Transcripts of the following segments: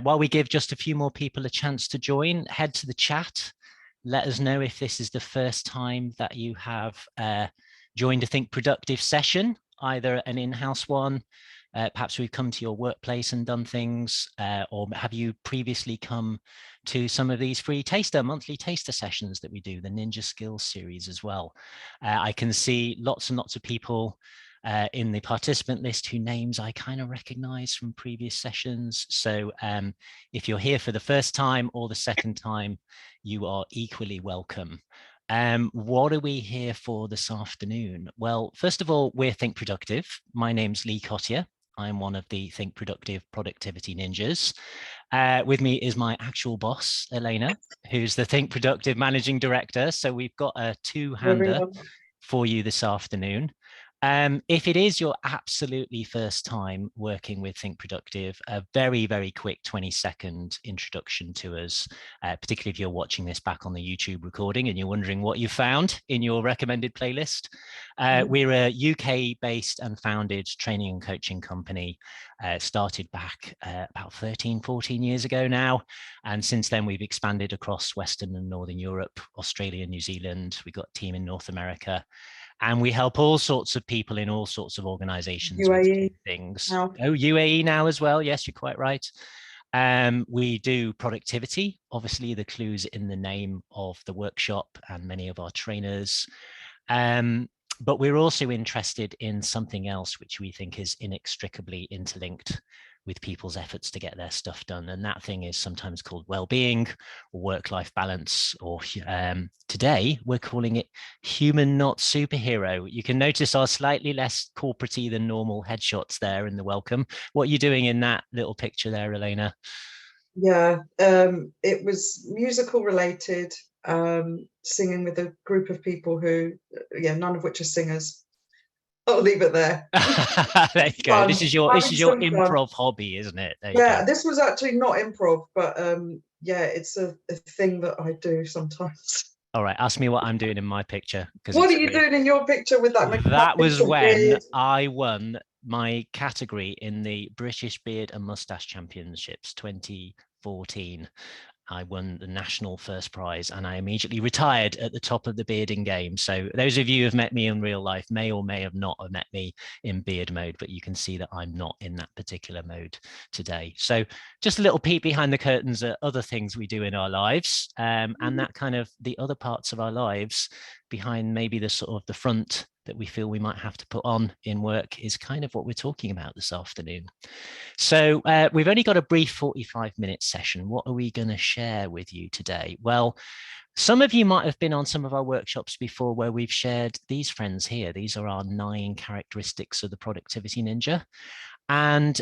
While we give just a few more people a chance to join, head to the chat. Let us know if this is the first time that you have joined a Think Productive session, either an in-house one, perhaps we've come to your workplace and done things, or have you previously come to some of these free monthly taster sessions that we do, the Ninja Skills series as well. I can see lots and lots of people in the participant list whose names I kind of recognize from previous sessions. So if you're here for the first time or the second time, you are equally welcome. What are we here for this afternoon? Well, first of all, we're Think Productive. My name's Lee Cottier. I'm one of the Think Productive Productivity Ninjas. With me is my actual boss, Elena, who's the Think Productive Managing Director. So we've got a two-hander for you this afternoon. If it is your absolutely first time working with Think Productive, a very, very quick 20-second introduction to us, particularly if you're watching this back on the YouTube recording and you're wondering what you found in your recommended playlist. We're a UK-based and founded training and coaching company, started back about 13, 14 years ago now. And since then, we've expanded across Western and Northern Europe, Australia, New Zealand. We've got a team in North America. And we help all sorts of people in all sorts of organizations UAE with things. Now. Oh, UAE now as well. Yes, you're quite right. We do productivity. Obviously, the clue's in the name of the workshop and many of our trainers. But we're also interested in something else which we think is inextricably interlinked with people's efforts to get their stuff done. And that thing is sometimes called well-being or work-life balance, or today we're calling it human, not superhero. You can notice our slightly less corporate-y than normal headshots there in the welcome. What are you doing in that little picture there, Elena? Yeah, it was musical related, singing with a group of people who, none of which are singers. I'll leave it there. There you go. This is your improv hobby, isn't it? Yeah, this was actually not improv, but it's a thing that I do sometimes. All right, ask me what I'm doing in my picture. What are you doing in your picture with that? That was when I won my category in the British Beard and Mustache Championships 2014. I won the national first prize and I immediately retired at the top of the bearding game. So those of you who have met me in real life may or may have not have met me in beard mode, but you can see that I'm not in that particular mode today. So just a little peek behind the curtains at other things we do in our lives, and that kind of the other parts of our lives behind maybe the sort of the front that we feel we might have to put on in work is kind of what we're talking about this afternoon. So we've only got a brief 45-minute session. What are we going to share with you today? Well, some of you might have been on some of our workshops before where we've shared these friends here. These are our 9 characteristics of the Productivity Ninja. And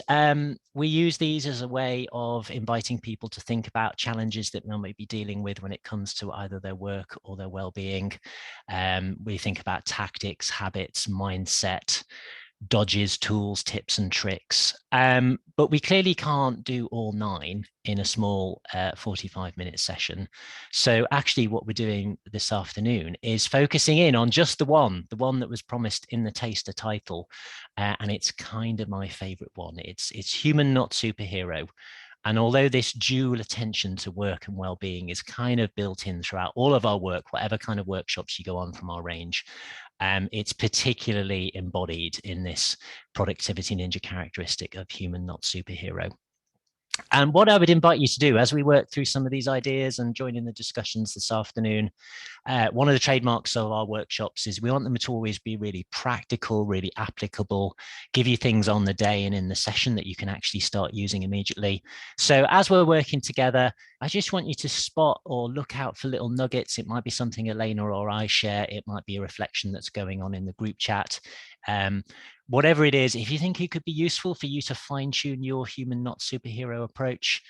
we use these as a way of inviting people to think about challenges that they might be dealing with when it comes to either their work or their well-being. We think about tactics, habits, mindset, dodges, tools, tips, and tricks. But we clearly can't do all 9 in a small 45-minute session. So actually what we're doing this afternoon is focusing in on just the one that was promised in the taster title. And it's kind of my favorite one. It's human, not superhero. And although this dual attention to work and well-being is kind of built in throughout all of our work, whatever kind of workshops you go on from our range, it's particularly embodied in this Productivity Ninja characteristic of human, not superhero. And what I would invite you to do as we work through some of these ideas and join in the discussions this afternoon, one of the trademarks of our workshops is we want them to always be really practical, really applicable, give you things on the day and in the session that you can actually start using immediately. So as we're working together, I just want you to spot or look out for little nuggets. It might be something Elena or I share. It might be a reflection that's going on in the group chat. Whatever it is, if you think it could be useful for you to fine tune your human, not superhero approach,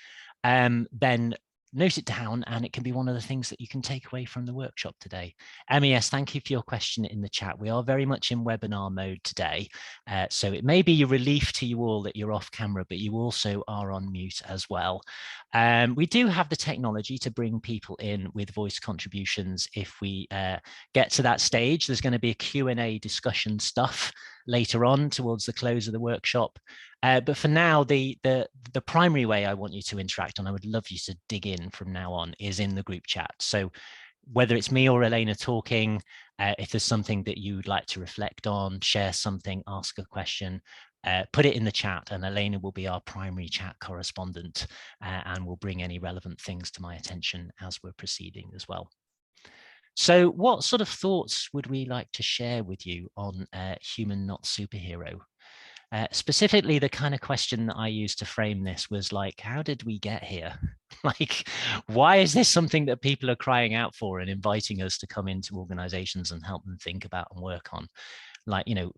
then note it down and it can be one of the things that you can take away from the workshop today. MES, thank you for your question in the chat. We are very much in webinar mode today. So it may be a relief to you all that you're off camera, but you also are on mute as well. We do have the technology to bring people in with voice contributions if we get to that stage. There's going to be a Q&A discussion stuff later on towards the close of the workshop. But for now, the primary way I want you to interact, and I would love you to dig in from now on, is in the group chat. So whether it's me or Elena talking, if there's something that you'd like to reflect on, share something, ask a question, put it in the chat, and Elena will be our primary chat correspondent and will bring any relevant things to my attention as we're proceeding as well. So what sort of thoughts would we like to share with you on human not superhero? Specifically, the kind of question that I used to frame this was like, how did we get here? Like, why is this something that people are crying out for and inviting us to come into organizations and help them think about and work on? Like, you know,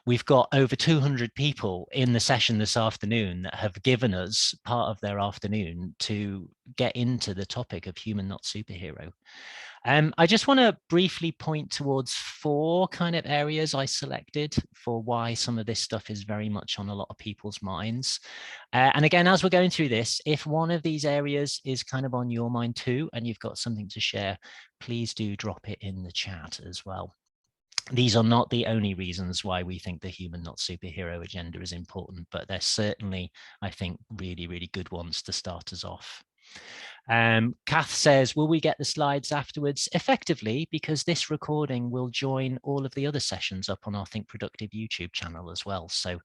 we've got over 200 people in the session this afternoon that have given us part of their afternoon to get into the topic of human not superhero. I just want to briefly point towards 4 kind of areas I selected for why some of this stuff is very much on a lot of people's minds. And again, as we're going through this, if one of these areas is kind of on your mind too, and you've got something to share, please do drop it in the chat as well. These are not the only reasons why we think the human not superhero agenda is important, but they're certainly, I think, really, really good ones to start us off. Kath says, will we get the slides afterwards? Effectively, because this recording will join all of the other sessions up on our Think Productive YouTube channel as well. So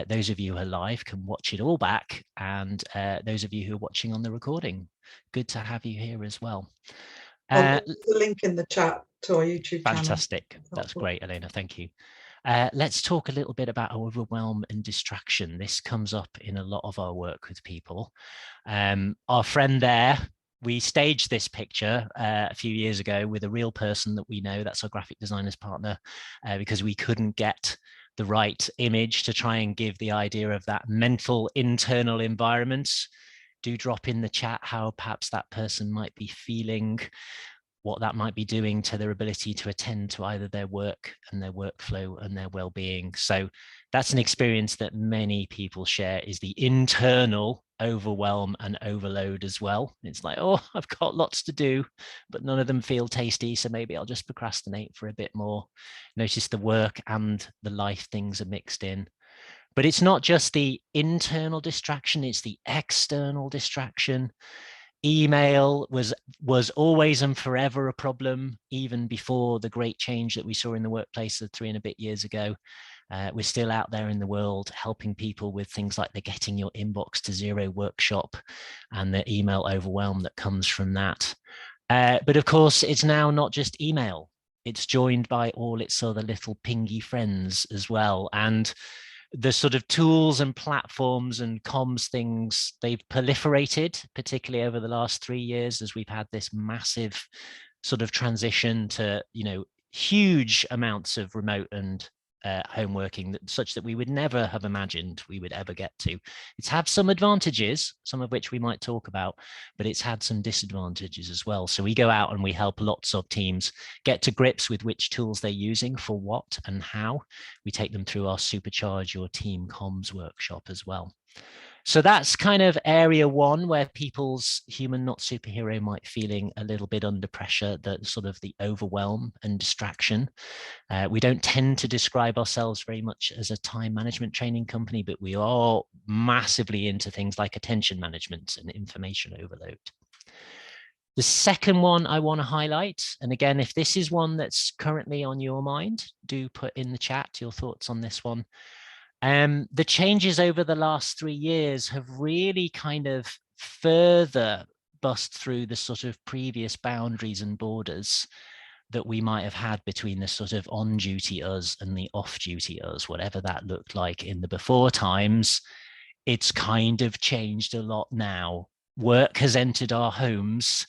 those of you who are live can watch it all back, and those of you who are watching on the recording, good to have you here as well. The link in the chat to our YouTube channel. Fantastic. That's great, Elena. Thank you. Let's talk a little bit about overwhelm and distraction. This comes up in a lot of our work with people. Our friend there, we staged this picture a few years ago with a real person that we know. That's our graphic designer's partner, because we couldn't get the right image to try and give the idea of that mental internal environment. Do drop in the chat how perhaps that person might be feeling, what that might be doing to their ability to attend to either their work and their workflow and their well-being. So that's an experience that many people share, is the internal overwhelm and overload as well. It's like, oh, I've got lots to do, but none of them feel tasty, so maybe I'll just procrastinate for a bit more. Notice the work and the life things are mixed in. But it's not just the internal distraction, it's the external distraction. Email was always and forever a problem, even before the great change that we saw in the workplace of 3 and a bit years ago. We're still out there in the world helping people with things like the Getting Your Inbox to Zero workshop and the email overwhelm that comes from that. But of course, it's now not just email. It's joined by all its other little pingy friends as well. And the sort of tools and platforms and comms things, they've proliferated, particularly over the last 3 years, as we've had this massive sort of transition to, you know, huge amounts of remote and home working, such that we would never have imagined we would ever get to. It's had some advantages, some of which we might talk about, but it's had some disadvantages as well. So we go out and we help lots of teams get to grips with which tools they're using for what and how. We take them through our Supercharge Your Team Comms workshop as well. So that's kind of area 1, where people's human not superhero might feeling a little bit under pressure, that sort of the overwhelm and distraction. We don't tend to describe ourselves very much as a time management training company, but we are massively into things like attention management and information overload. The second one I want to highlight, and again, if this is one that's currently on your mind, do put in the chat your thoughts on this one. The changes over the last 3 years have really kind of further bust through the sort of previous boundaries and borders that we might have had between the sort of on-duty us and the off-duty us, whatever that looked like in the before times. It's kind of changed a lot now. Work has entered our homes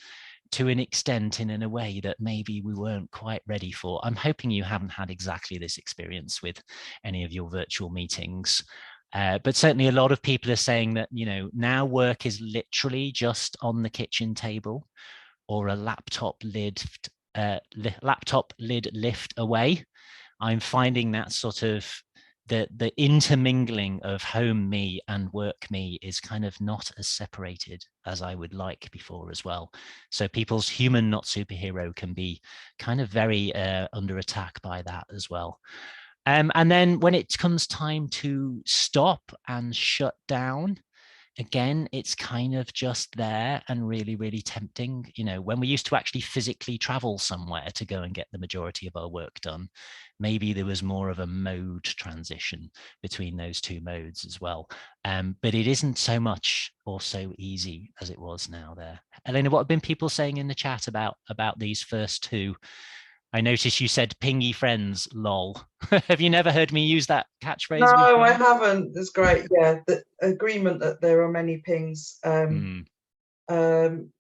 to an extent in a way that maybe we weren't quite ready for. I'm hoping you haven't had exactly this experience with any of your virtual meetings. But certainly a lot of people are saying that, you know, now work is literally just on the kitchen table or a laptop lid lift away. I'm finding that sort of the intermingling of home me and work me is kind of not as separated as I would like before as well. So people's human not superhero can be kind of very under attack by that as well. And then when it comes time to stop and shut down, again, it's kind of just there and really, really tempting. You know, when we used to actually physically travel somewhere to go and get the majority of our work done, maybe there was more of a mode transition between those two modes as well. But it isn't so much or so easy as it was now there. Elena, what have been people saying in the chat about these first two? I noticed you said pingy friends, lol. Have you never heard me use that No, catchphrase before? I haven't. It's great. Yeah, the agreement that there are many pings. Joanne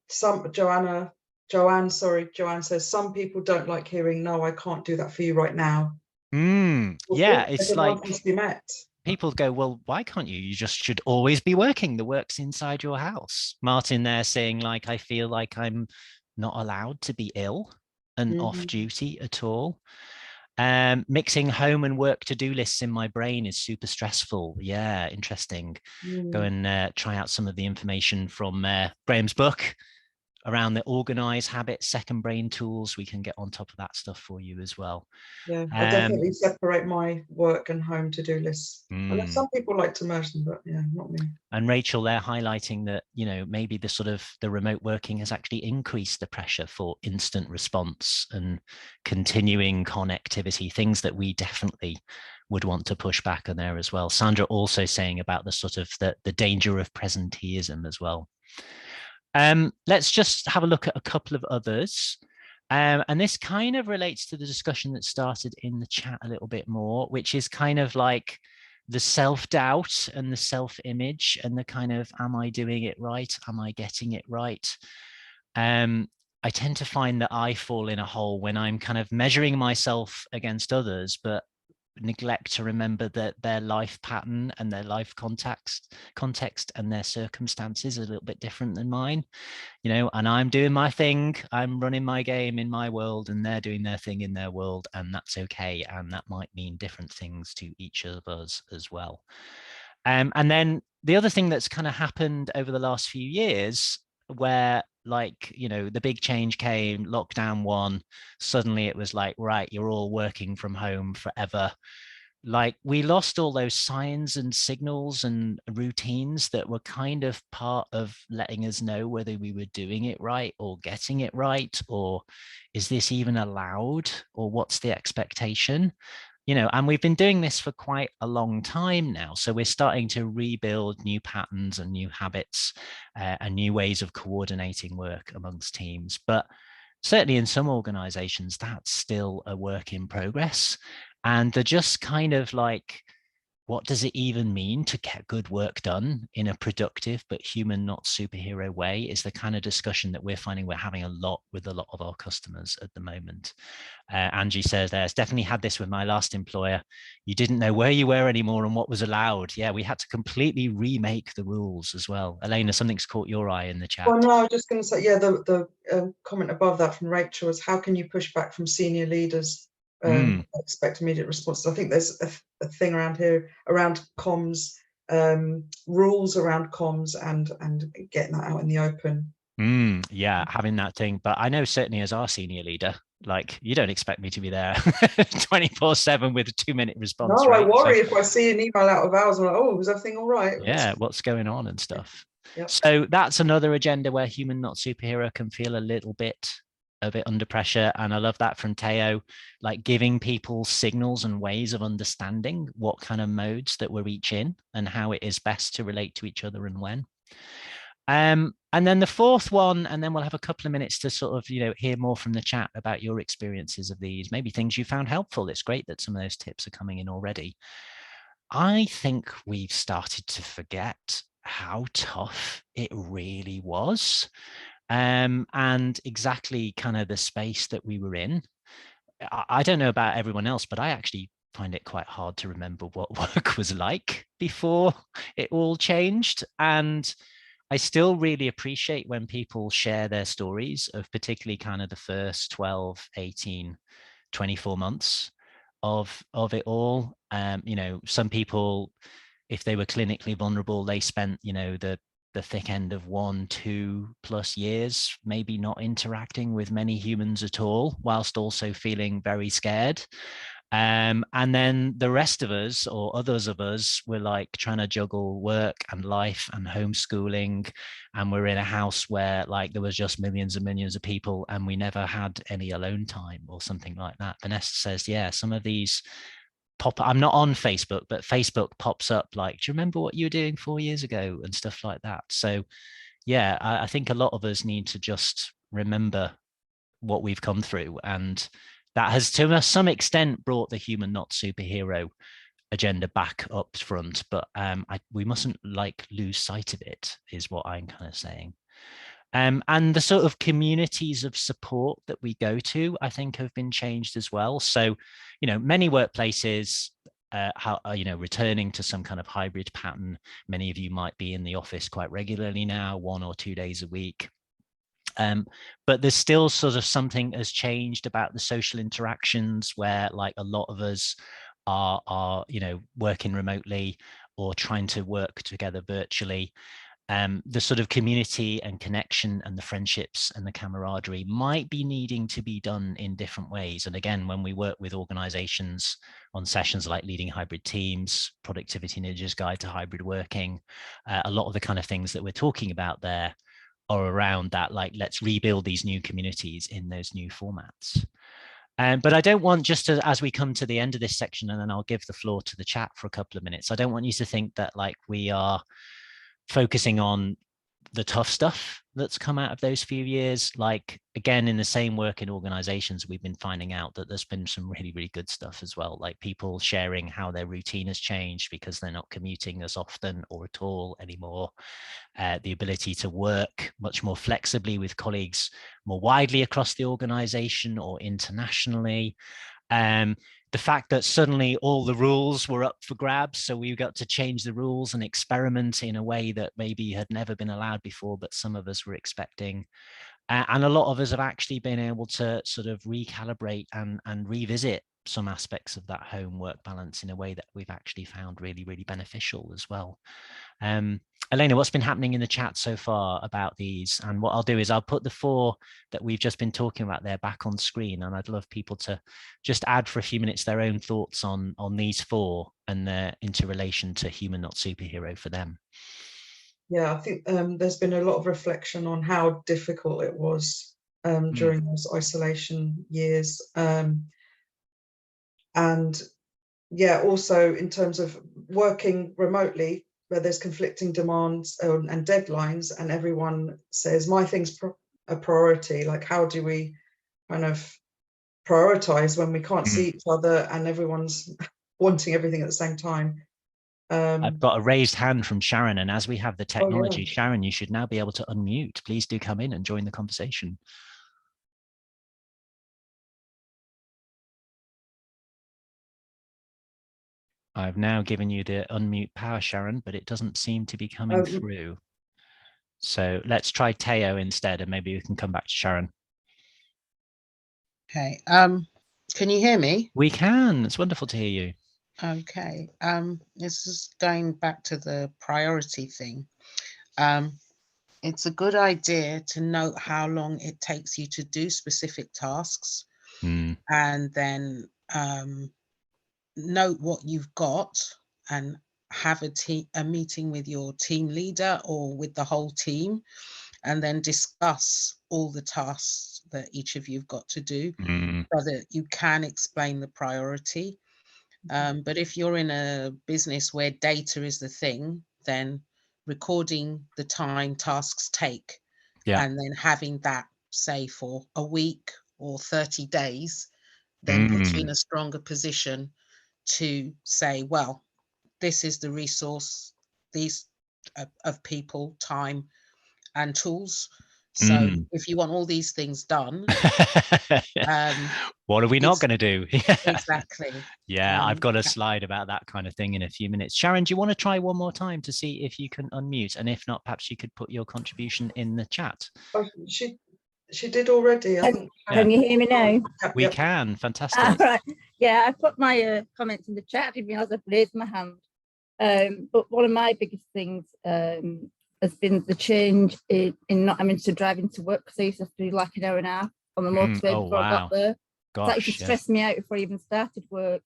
says some people don't like hearing no, I can't do that for you right now. Well, Yeah, good. it's Everyone like wants to be met. people go, well, why can't you? You just should always be working. The work's inside your house. Martin there saying, like, I feel like I'm not allowed to be ill and off duty at all. Mixing home and work to-do lists in my brain is super stressful. Yeah, interesting. Go and try out some of the information from Graham's book around the organize habit second brain tools. We can get on top of that stuff for you as well. Yeah, I definitely separate my work and home to-do lists. I know some people like to merge them, but yeah, not me. And Rachel, they're highlighting that, you know, maybe the sort of the remote working has actually increased the pressure for instant response and continuing connectivity, things that we definitely would want to push back on there as well. Sandra also saying about the sort of the danger of presenteeism as well. Let's just have a look at a couple of others. And this kind of relates to the discussion that started in the chat a little bit more, which is kind of like the self-doubt and the self-image and the kind of, am I doing it right? Am I getting it right? I tend to find that I fall in a hole when I'm kind of measuring myself against others, but neglect to remember that their life pattern and their life context and their circumstances are a little bit different than mine, you know, and I'm doing my thing, I'm running my game in my world and they're doing their thing in their world, and that's okay, and that might mean different things to each of us as well. And then the other thing that's kind of happened over the last few years, where, like, you know, the big change came, lockdown one, suddenly it was like, right, you're all working from home forever. Like, we lost all those signs and signals and routines that were kind of part of letting us know whether we were doing it right or getting it right, or is this even allowed, or what's the expectation, you know. And we've been doing this for quite a long time now, so we're starting to rebuild new patterns and new habits and new ways of coordinating work amongst teams. But certainly in some organizations that's still a work in progress, and they're just kind of like, what does it even mean to get good work done in a productive but human, not superhero way, is the kind of discussion that we're finding we're having a lot with a lot of our customers at the moment. Angie says there's definitely had this with my last employer. You didn't know where you were anymore and what was allowed. Yeah, we had to completely remake the rules as well. Elena, something's caught your eye in the chat. Well, no, I was just going to say, yeah, the comment above that from Rachel is, how can you push back from senior leaders expect immediate responses? I think there's a thing around here around comms, rules around comms, and getting that out in the open. Yeah, having that thing. But I know certainly as our senior leader, like, you don't expect me to be there 24/7 with a 2-minute response, No, right? I worry if I see an email out of hours, I'm like, oh, is everything all right? Yeah, what's going on and stuff. Yep. So that's another agenda where human, not superhero, can feel a little bit under pressure. And I love that from Teo, like giving people signals and ways of understanding what kind of modes that we're each in and how it is best to relate to each other and when. And then the fourth one, and then we'll have a couple of minutes to sort of, you know, hear more from the chat about your experiences of these, maybe things you found helpful. It's great that some of those tips are coming in already. I think we've started to forget how tough it really was, and exactly kind of the space that we were in. I don't know about everyone else, but I actually find it quite hard to remember what work was like before it all changed. And I still really appreciate when people share their stories of particularly kind of the first 12, 18, 24 months of it all. You know, some people, if they were clinically vulnerable, they spent, you know, the thick end of 1, 2+ years, maybe not interacting with many humans at all, whilst also feeling very scared. And then the rest of us, or others of us, were like trying to juggle work and life and homeschooling. And we're in a house where like there was just millions and millions of people and we never had any alone time or something like that. Vanessa says, yeah, some of these I'm not on Facebook, but Facebook pops up like, do you remember what you were doing 4 years ago and stuff like that? So yeah, I think a lot of us need to just remember what we've come through, and that has to some extent brought the human not superhero agenda back up front, but we mustn't like lose sight of it, is what I'm kind of saying. And the sort of communities of support that we go to, I think, have been changed as well. So, many workplaces returning to some kind of hybrid pattern. Many of you might be in the office quite regularly now, 1 or 2 days a week. But there's still sort of something has changed about the social interactions where like a lot of us are working remotely or trying to work together virtually. The sort of community and connection and the friendships and the camaraderie might be needing to be done in different ways. And again, when we work with organizations on sessions like leading hybrid teams, productivity ninjas guide to hybrid working, a lot of the kind of things that we're talking about there are around that, like, let's rebuild these new communities in those new formats. But I don't want, just to, as we come to the end of this section, and then I'll give the floor to the chat for a couple of minutes, I don't want you to think that like we are focusing on the tough stuff that's come out of those few years. Like, again, in the same work in organizations, we've been finding out that there's been some really, really good stuff as well. Like people sharing how their routine has changed because they're not commuting as often or at all anymore. The ability to work much more flexibly with colleagues more widely across the organization or internationally. The fact that suddenly all the rules were up for grabs, so we got to change the rules and experiment in a way that maybe had never been allowed before, but some of us were expecting. And a lot of us have actually been able to sort of recalibrate and revisit some aspects of that home-work balance in a way that we've actually found really, really beneficial as well. Elena, what's been happening in the chat so far about these? And what I'll do is I'll put the 4 that we've just been talking about there back on screen, and I'd love people to just add for a few minutes their own thoughts on these 4 and their interrelation to human not superhero for them. Yeah, I think there's been a lot of reflection on how difficult it was during those isolation years. And yeah, also in terms of working remotely, where there's conflicting demands and deadlines, and everyone says my thing's a priority. Like, how do we kind of prioritize when we can't see each other and everyone's wanting everything at the same time? I've got a raised hand from Sharon, and as we have the technology, yeah. Sharon, you should now be able to unmute. Please do come in and join the conversation. I've now given you the unmute power, Sharon, but it doesn't seem to be coming through. So let's try Teo instead, and maybe we can come back to Sharon. Okay. Can you hear me? We can. It's wonderful to hear you. Okay. This is going back to the priority thing. It's a good idea to note how long it takes you to do specific tasks, and then note what you've got and have a meeting with your team leader or with the whole team, and then discuss all the tasks that each of you've got to do so that you can explain the priority. But if you're in a business where data is the thing, then recording the time tasks take, and then having that, say, for a week or 30 days, then puts you in a stronger position to say, well, this is the resource, these of people, time and tools. So if you want all these things done, what are we not going to do? Exactly. Yeah, I've got a slide about that kind of thing in a few minutes. Sharon, do you want to try one more time to see if you can unmute? And if not, perhaps you could put your contribution in the chat. Oh, she did already, I think. Can you hear me now? We can. Fantastic. Right. Yeah, I put my comments in the chat. I didn't realize I've raised my hand. But one of my biggest things has been the change in not having to drive into work, because I used to have to do like an hour and a half on the motorway before I got there. Gosh, that used to stress me out before I even started work.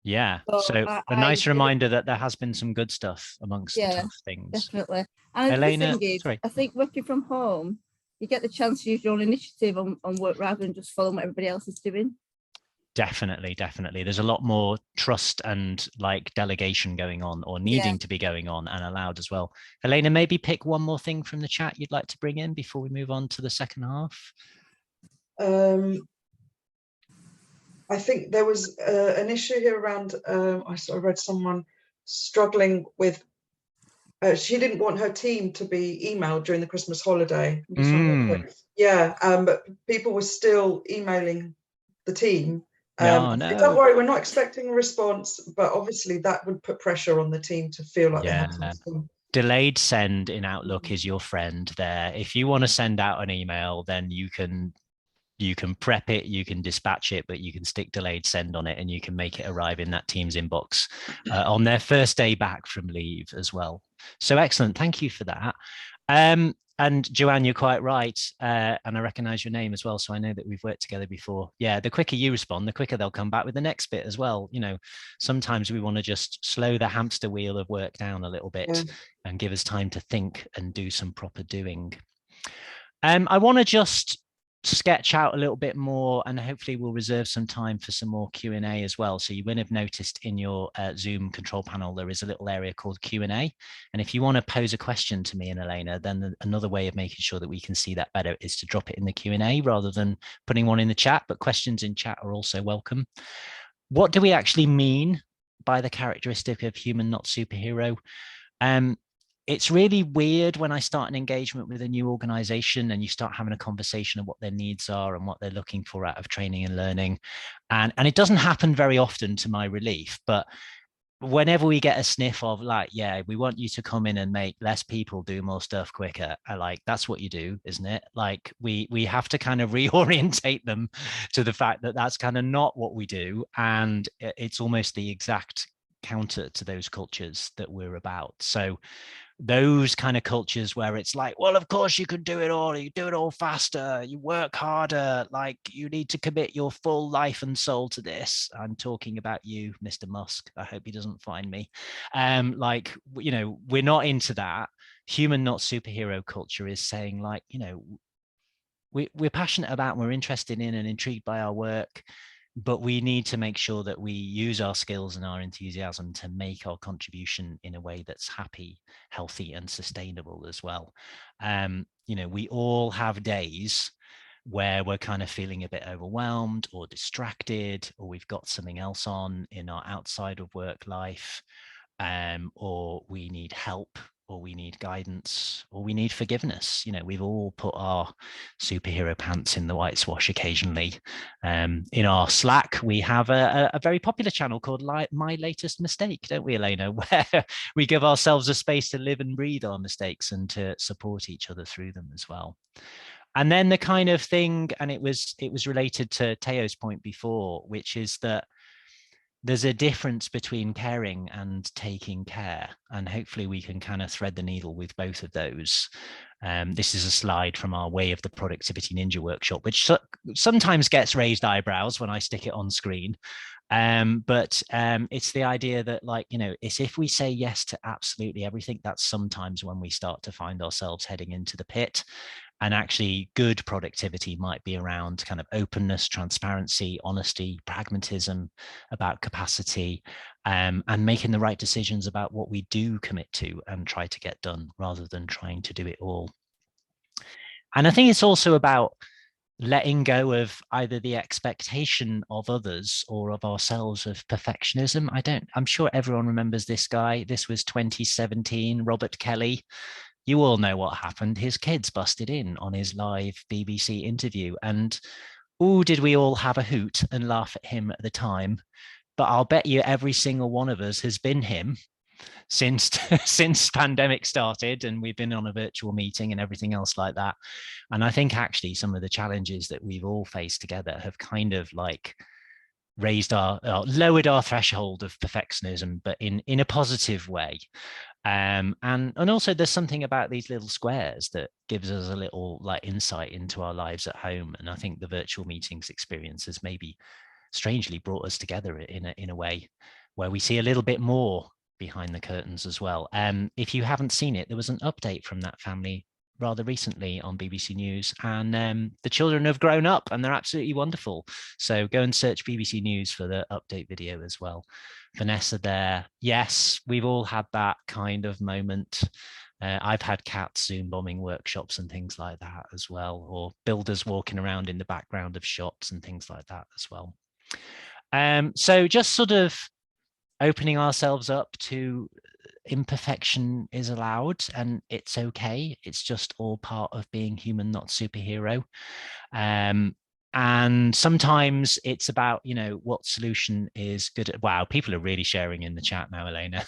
Yeah. So So I a nice did it- reminder that there has been some good stuff amongst the Yeah, tough things. definitely. And the Elena, thing is, sorry. I think working from home, you get the chance to use your own initiative on work rather than just following what everybody else is doing. Definitely. There's a lot more trust and like delegation going on, or needing to be going on, and allowed as well. Elena, maybe pick one more thing from the chat you'd like to bring in before we move on to the second half. I think there was an issue here around, I read someone struggling with, she didn't want her team to be emailed during the Christmas holiday. Yeah, but people were still emailing the team. No. Don't worry, we're not expecting a response, but obviously that would put pressure on the team to feel like they have to respond. Delayed send in Outlook is your friend there. If you want to send out an email, then you can prep it, you can dispatch it, but you can stick delayed send on it, and you can make it arrive in that team's inbox on their first day back from leave as well. So excellent. Thank you for that. And Joanne, you're quite right. And I recognize your name as well. So I know that we've worked together before. Yeah, the quicker you respond, the quicker they'll come back with the next bit as well. You know, sometimes we want to just slow the hamster wheel of work down a little bit and give us time to think and do some proper doing. I want to just sketch out a little bit more, and hopefully we'll reserve some time for some more Q&A as well. So you will have noticed in your Zoom control panel there is a little area called Q&A, and if you want to pose a question to me and Elena, then another way of making sure that we can see that better is to drop it in the Q&A rather than putting one in the chat, but questions in chat are also welcome. What do we actually mean by the characteristic of human, not superhero? It's really weird when I start an engagement with a new organization and you start having a conversation of what their needs are and what they're looking for out of training and learning. And it doesn't happen very often, to my relief, but whenever we get a sniff of like, yeah, we want you to come in and make less people do more stuff quicker, I like, that's what you do, isn't it? Like we have to kind of reorientate them to the fact that that's kind of not what we do. And it's almost the exact counter to those cultures that we're about. So those kind of cultures where it's like, well, of course you can do it all, you do it all faster, you work harder, like you need to commit your full life and soul to this. I'm talking about you, Mr. Musk. I hope he doesn't find me. Like, you know, we're not into that. Human, not superhero culture is saying like, you know, we're passionate about, we're interested in and intrigued by our work, but we need to make sure that we use our skills and our enthusiasm to make our contribution in a way that's happy, healthy, and sustainable as well. You know, we all have days where we're kind of feeling a bit overwhelmed or distracted, or we've got something else on in our outside of work life, or we need help, or we need guidance, or we need forgiveness. You know, we've all put our superhero pants in the white wash occasionally. In our Slack, we have a very popular channel called My Latest Mistake, don't we, Elena? Where we give ourselves a space to live and breathe our mistakes and to support each other through them as well. And then the kind of thing, and it was related to Teo's point before, which is that there's a difference between caring and taking care. And hopefully we can kind of thread the needle with both of those. This is a slide from our Way of the Productivity Ninja workshop, which sometimes gets raised eyebrows when I stick it on screen. But it's the idea that, like, you know, it's if we say yes to absolutely everything, that's sometimes when we start to find ourselves heading into the pit. And actually good productivity might be around kind of openness, transparency, honesty, pragmatism, about capacity, and making the right decisions about what we do commit to and try to get done rather than trying to do it all. And I think it's also about letting go of either the expectation of others or of ourselves of perfectionism. I'm sure everyone remembers this guy. This was 2017, Robert Kelly. You all know what happened. His kids busted in on his live BBC interview, and did we all have a hoot and laugh at him at the time. But I'll bet you every single one of us has been him since pandemic started, and we've been on a virtual meeting and everything else like that. And I think actually some of the challenges that we've all faced together have kind of like lowered our threshold of perfectionism, but in a positive way. And also there's something about these little squares that gives us a little like insight into our lives at home. And I think the virtual meetings experience has maybe strangely brought us together in a way. where we see a little bit more behind the curtains as well. If you haven't seen it, there was an update from that family rather recently on BBC News, and the children have grown up and they're absolutely wonderful. So go and search BBC News for the update video as well. Vanessa there. Yes, we've all had that kind of moment. I've had cats Zoom bombing workshops and things like that as well, or builders walking around in the background of shots and things like that as well. So just sort of opening ourselves up to imperfection is allowed and it's okay. It's just all part of being human, not superhero. And sometimes it's about, you know, what solution is good. Wow, people are really sharing in the chat now, Elena.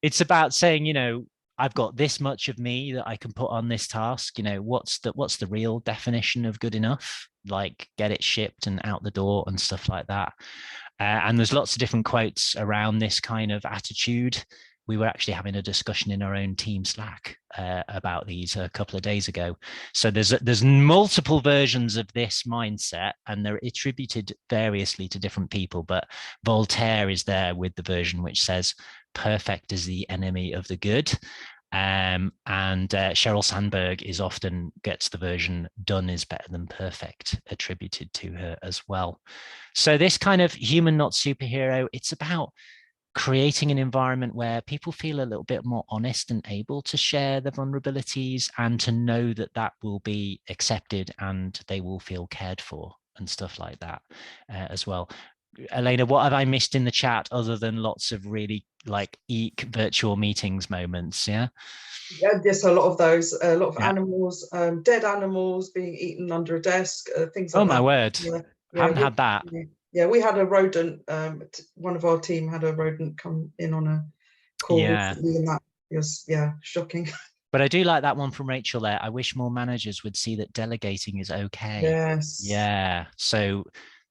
It's about saying, you know, I've got this much of me that I can put on this task. You know, what's the real definition of good enough? Like get it shipped and out the door and stuff like that. And there's lots of different quotes around this kind of attitude. We were actually having a discussion in our own team Slack about these a couple of days ago. So there's multiple versions of this mindset, and they're attributed variously to different people. But Voltaire is there with the version which says, "Perfect is the enemy of the good." And Sheryl Sandberg often gets the version "done is better than perfect" attributed to her as well. So this kind of human, not superhero, it's about creating an environment where people feel a little bit more honest and able to share their vulnerabilities and to know that that will be accepted and they will feel cared for and stuff like that as well. Elena, what have I missed in the chat other than lots of really like eek virtual meetings moments? Yeah. Yeah, yes, a lot of those, a lot of animals, dead animals being eaten under a desk, things like that. Oh my word. Haven't had that. Yeah, we had a rodent, one of our team had a rodent come in on a call recently, and that was, shocking. But I do like that one from Rachel there. I wish more managers would see that delegating is okay. Yes. Yeah. So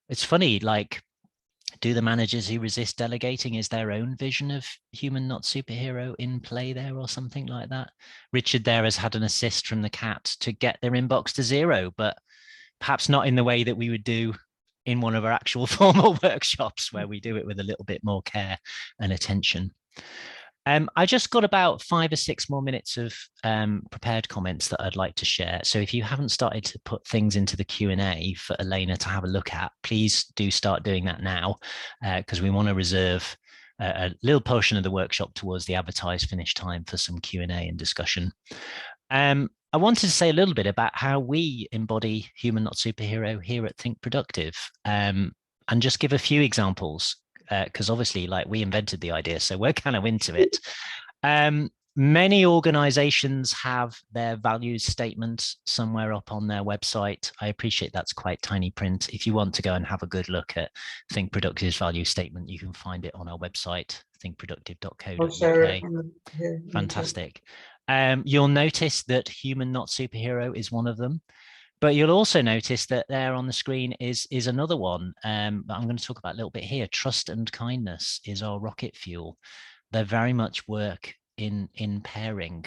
it's funny, like, do the managers who resist delegating, is their own vision of human, not superhero in play there or something like that? Richard there has had an assist from the cat to get their inbox to 0, but perhaps not in the way that we would do in one of our actual formal workshops where we do it with a little bit more care and attention. I just got about 5 or 6 more minutes of prepared comments that I'd like to share. So if you haven't started to put things into the Q&A for Elena to have a look at, please do start doing that now, because we want to reserve a little portion of the workshop towards the advertised finish time for some Q&A and discussion. I wanted to say a little bit about how we embody human, not superhero here at Think Productive, and just give a few examples. Because obviously, like, we invented the idea, so we're kind of into it. Many organizations have their values statement somewhere up on their website. I appreciate that's quite tiny print. If you want to go and have a good look at Think Productive's value statement, you can find it on our website, thinkproductive.co.uk. Fantastic. You'll notice that human, not superhero is one of them. But you'll also notice that there on the screen is another one that I'm going to talk about a little bit here. Trust and kindness is our rocket fuel. They very much work in pairing.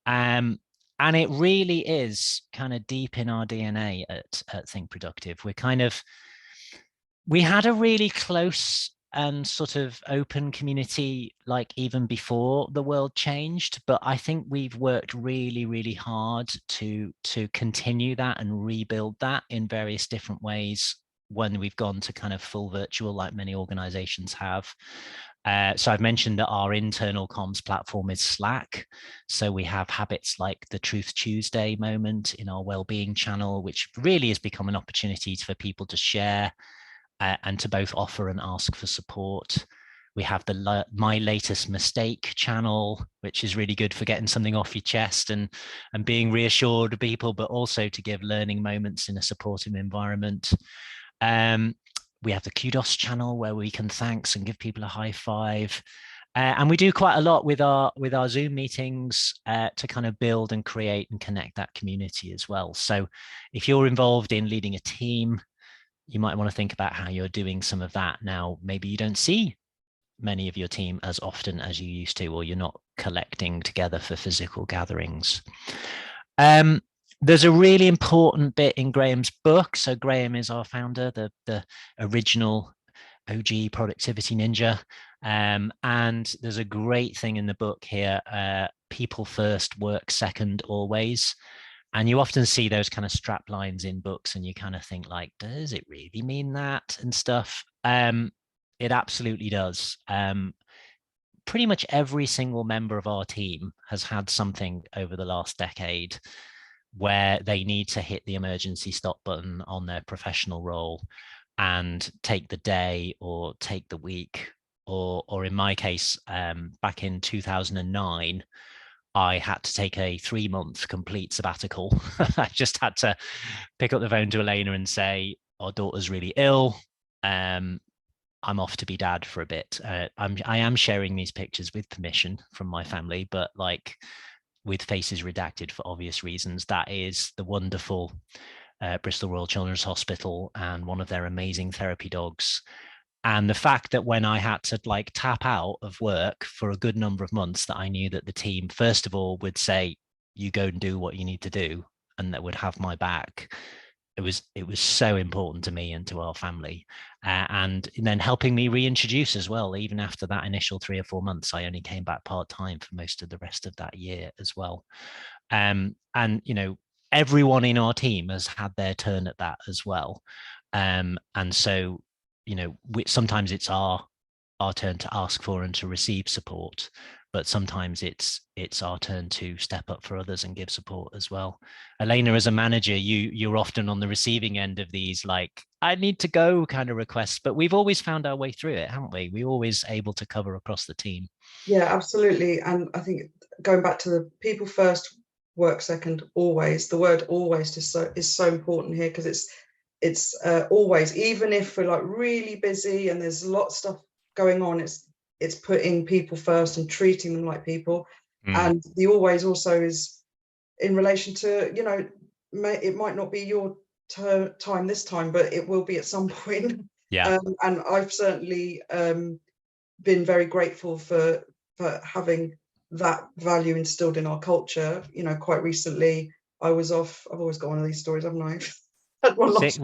And it really is kind of deep in our DNA at Think Productive. We had a really close and sort of open community, like even before the world changed. But I think we've worked really, really hard to continue that and rebuild that in various different ways when we've gone to kind of full virtual, like many organizations have. So I've mentioned that our internal comms platform is Slack. So we have habits like the Truth Tuesday moment in our wellbeing channel, which really has become an opportunity for people to share and to both offer and ask for support. We have the My Latest Mistake channel, which is really good for getting something off your chest and being reassured to people, but also to give learning moments in a supportive environment. We have the Kudos channel where we can thanks and give people a high five. And we do quite a lot with our Zoom meetings to kind of build and create and connect that community as well. So if you're involved in leading a team, you might want to think about how you're doing some of that now. Maybe you don't see many of your team as often as you used to, or you're not collecting together for physical gatherings. There's a really important bit in Graham's book. So Graham is our founder, the original OG productivity ninja. And there's a great thing in the book here, people first, work second, always. And you often see those kind of strap lines in books and you kind of think like, does it really mean that and stuff? It absolutely does. Pretty much every single member of our team has had something over the last decade where they need to hit the emergency stop button on their professional role and take the day or take the week, or in my case, back in 2009, I had to take a 3-month complete sabbatical. I just had to pick up the phone to Elena and say, our daughter's really ill. I'm off to be dad for a bit. I am sharing these pictures with permission from my family, but like with faces redacted for obvious reasons. That is the wonderful Bristol Royal Children's Hospital and one of their amazing therapy dogs. And the fact that when I had to like tap out of work for a good number of months, that I knew that the team, first of all, would say, you go and do what you need to do, and that would have my back. It was so important to me and to our family. And then helping me reintroduce as well. Even after that initial 3 or 4 months, I only came back part-time for most of the rest of that year as well. And, you know, everyone in our team has had their turn at that as well. And so, you know, sometimes it's our turn to ask for and to receive support, but sometimes it's our turn to step up for others and give support as well. Elena, as a manager, you're often on the receiving end of these like, I need to go kind of requests, but we've always found our way through it, haven't we? We're always able to cover across the team. Yeah, absolutely. And I think going back to the people first, work second, always, the word always is so important here, because it's always, even if we're like really busy and there's a lot of stuff going on, it's putting people first and treating them like people. And the always also is in relation to, you know, it might not be your time this time, but it will be at some point. Yeah. And I've certainly been very grateful for having that value instilled in our culture. You know, quite recently I was off, I've always got one of these stories, haven't I? 6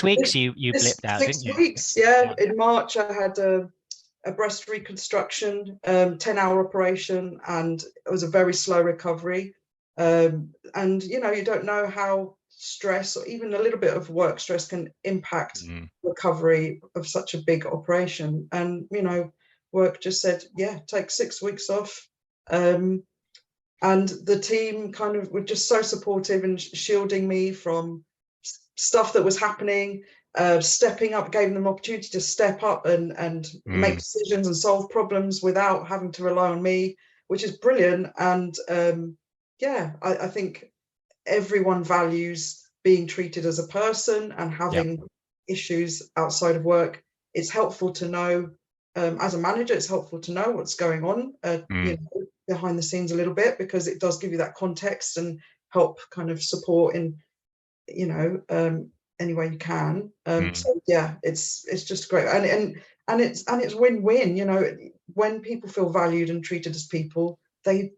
weeks you blipped out, didn't you? 6 weeks, yeah. In March I had a breast reconstruction, 10-hour operation, and it was a very slow recovery. And you know, you don't know how stress or even a little bit of work stress can impact recovery of such a big operation. And you know, work just said, yeah, take 6 weeks off. And the team kind of were just so supportive and shielding me from stuff that was happening, stepping up, gave them an opportunity to step up and make decisions and solve problems without having to rely on me, which is brilliant. And yeah, I think everyone values being treated as a person and having issues outside of work. It's helpful to know, as a manager, it's helpful to know what's going on you know, behind the scenes a little bit, because it does give you that context and help kind of support in, you know, any way you can. So yeah, it's just great, and it's win-win. You know, when people feel valued and treated as people, they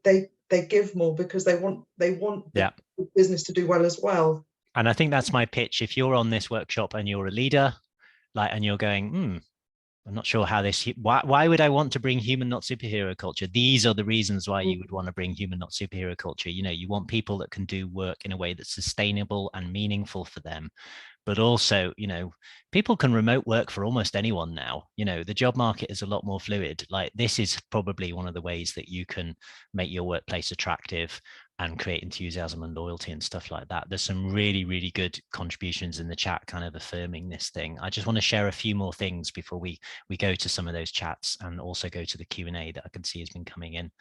give more, because they want the business to do well as well. And I think that's my pitch. If you're on this workshop and you're a leader, like, and you're going, I'm not sure how this, why would I want to bring human, not superhero culture? These are the reasons why you would want to bring human, not superhero culture. You know, you want people that can do work in a way that's sustainable and meaningful for them. But also, you know, people can remote work for almost anyone now. You know, the job market is a lot more fluid. Like, this is probably one of the ways that you can make your workplace attractive and create enthusiasm and loyalty and stuff like that. There's some really, really good contributions in the chat kind of affirming this thing. I just want to share a few more things before we go to some of those chats, and also go to the Q&A that I can see has been coming in.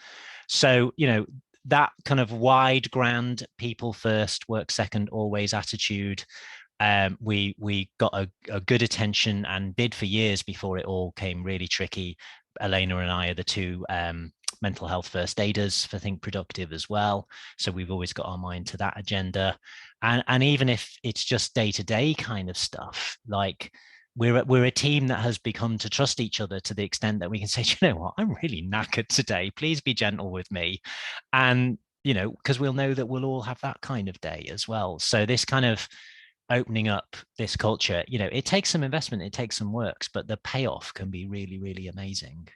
So, you know, that kind of wide, grand, people first, work second, always attitude. We got a good attention and did for years before it all came really tricky. Elena and I are the two mental health first aiders for Think Productive as well. So we've always got our mind to that agenda. And even if it's just day-to-day kind of stuff, like we're a team that has become to trust each other to the extent that we can say, you know what, I'm really knackered today. Please be gentle with me. And, you know, because we'll know that we'll all have that kind of day as well. So this kind of opening up this culture, you know, it takes some investment, it takes some works, but the payoff can be really, really amazing.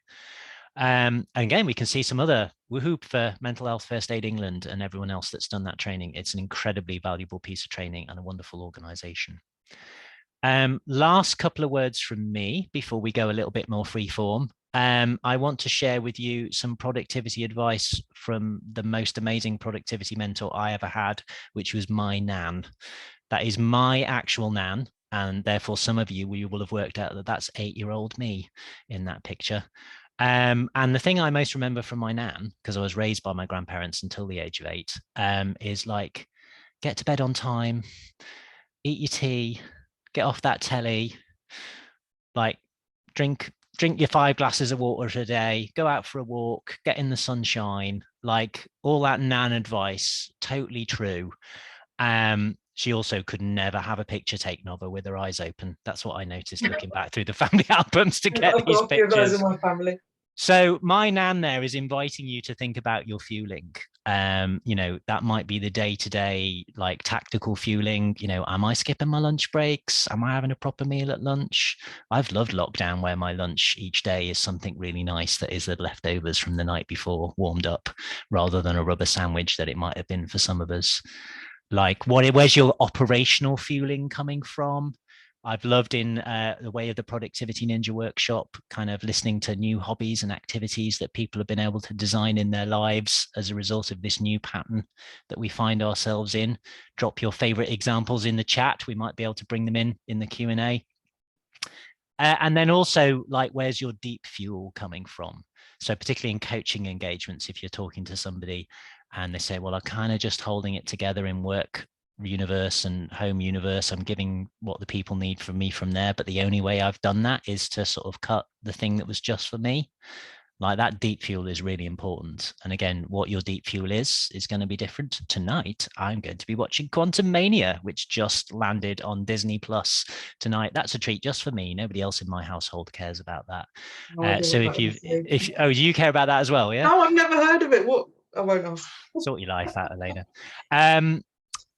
And again, we can see some other woohoo for Mental Health First Aid England and everyone else that's done that training. It's an incredibly valuable piece of training and a wonderful organization. Last couple of words from me before we go a little bit more free form. I want to share with you some productivity advice from the most amazing productivity mentor I ever had, which was my nan. That is my actual nan. And therefore, some of you will have worked out that that's 8-year-old me in that picture. And the thing I most remember from my nan, because I was raised by my grandparents until the age of 8, is like, get to bed on time, eat your tea, get off that telly, like drink your 5 glasses of water a day, go out for a walk, get in the sunshine, like all that nan advice, totally true. She also could never have a picture taken of her with her eyes open. That's what I noticed looking back through the family albums to get I've these got a few of those pictures. in my family. So my nan there is inviting you to think about your fueling. You know, that might be the day-to-day, like tactical fueling. You know, am I skipping my lunch breaks? Am I having a proper meal at lunch? I've loved lockdown where my lunch each day is something really nice that is the leftovers from the night before warmed up, rather than a rubber sandwich that it might have been for some of us. Like, where's your operational fueling coming from? I've loved in the Way of the Productivity Ninja workshop, kind of listening to new hobbies and activities that people have been able to design in their lives as a result of this new pattern that we find ourselves in. Drop your favorite examples in the chat. We might be able to bring them in the Q&A. And then also, like, where's your deep fuel coming from? So particularly in coaching engagements, if you're talking to somebody and they say, well, I'm kind of just holding it together in work universe and home universe, I'm giving what the people need from me from there, but the only way I've done that is to sort of cut the thing that was just for me. Like, that deep fuel is really important. And again, what your deep fuel is going to be different. Tonight, I'm going to be watching Quantum Mania, which just landed on Disney Plus tonight. That's a treat just for me. Nobody else in my household cares about that. So do you care about that as well? Yeah. No, I've never heard of it. What? I won't ask. Sort your life out, Elena.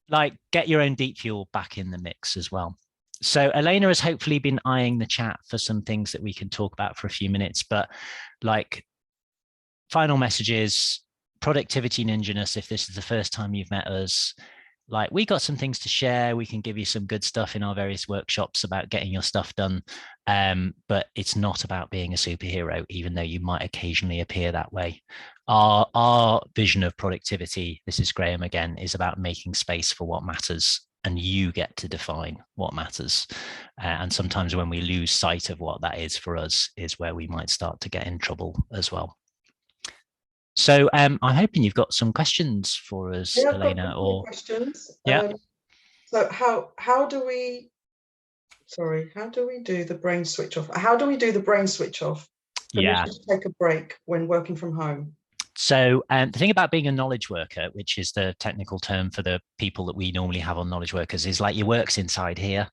Like, get your own deep fuel back in the mix as well. So Elena has hopefully been eyeing the chat for some things that we can talk about for a few minutes, but like, final messages, productivity ninjaness, if this is the first time you've met us, like, we got some things to share. We can give you some good stuff in our various workshops about getting your stuff done. But it's not about being a superhero, even though you might occasionally appear that way. Our vision of productivity, this is Graham again, is about making space for what matters. And you get to define what matters. And sometimes when we lose sight of what that is for us is where we might start to get in trouble as well. So I'm hoping you've got some questions for us, yeah, Elena. Or questions. Yeah. So how do we do the brain switch off? How do we do the brain switch off? Yeah. To take a break when working from home. So the thing about being a knowledge worker, which is the technical term for the people that we normally have on knowledge workers, is like your work's inside here.